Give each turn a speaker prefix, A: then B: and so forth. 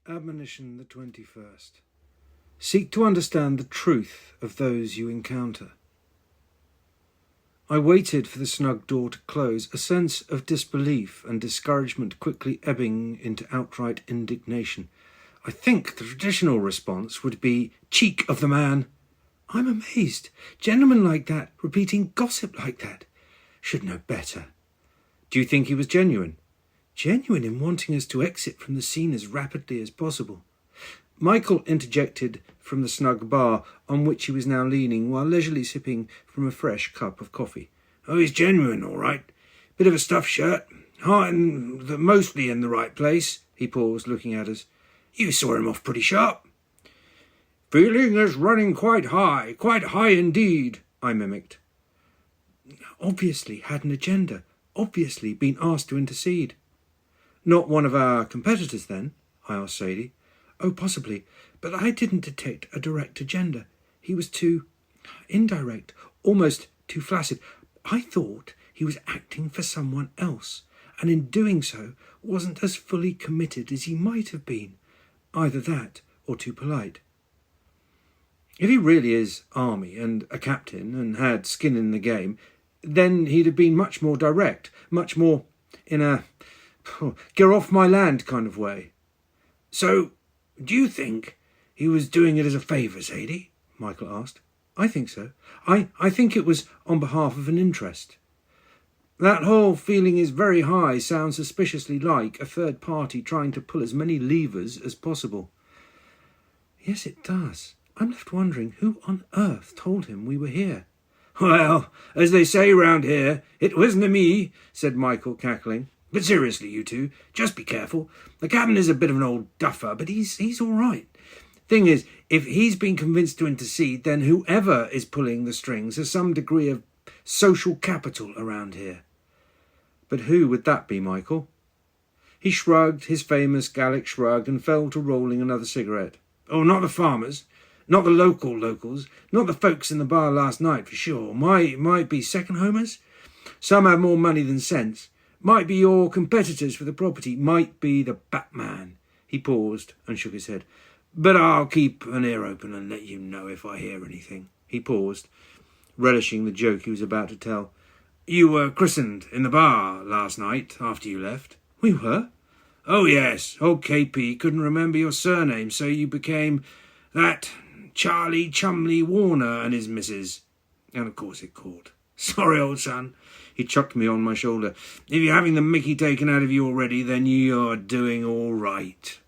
A: Admonition the 21st. Seek to understand the truth of those you encounter. I waited for the snug door to close, a sense of disbelief and discouragement quickly ebbing into outright indignation. I think the traditional response would be, "Cheek of the man!" I'm amazed. Gentlemen like that, repeating gossip like that. Should know better. Do you think he was genuine? Genuine in wanting us to exit from the scene as rapidly as possible. Michael interjected from the snug bar on which he was now leaning while leisurely sipping from a fresh cup of coffee. "Oh, he's genuine, all right. Bit of a stuffed shirt. Heart mostly in the right place." He paused, looking at us. "You saw him off pretty sharp." "Feeling is running quite high indeed," I mimicked. Obviously had an agenda, obviously been asked to intercede. "Not one of our competitors, then?" I asked Sadie. "Oh, possibly, but I didn't detect a direct agenda. He was too indirect, almost too flaccid. I thought he was acting for someone else, and in doing so wasn't as fully committed as he might have been. Either that or too polite. If he really is army and a captain and had skin in the game, then he'd have been much more direct, much more in a get off my land kind of way." "So, do you think he was doing it as a favour, Sadie?" Michael asked. "I think so. I think it was on behalf of an interest. That whole feeling is very high, sounds suspiciously like a third party trying to pull as many levers as possible." "Yes, it does. I'm left wondering who on earth told him we were here." "Well, as they say round here, it wasn't me," said Michael, cackling. "But seriously, you two, just be careful. The captain is a bit of an old duffer, but he's all right. Thing is, if he's been convinced to intercede, then whoever is pulling the strings has some degree of social capital around here." "But who would that be, Michael?" He shrugged, his famous Gallic shrug, and fell to rolling another cigarette. "Oh, not the farmers. Not the locals. Not the folks in the bar last night, for sure. Might be second homers. Some have more money than sense. Might be your competitors for the property. Might be the Batman." He paused and shook his head. "But I'll keep an ear open and let you know if I hear anything." He paused, relishing the joke he was about to tell. "You were christened in the bar last night after you left." "We were?" "Oh, yes. Old KP couldn't remember your surname, so you became that Charlie Chumley Warner and his missus. And of course it caught. Sorry, old son." He chucked me on my shoulder. "If you're having the mickey taken out of you already, then you're doing all right."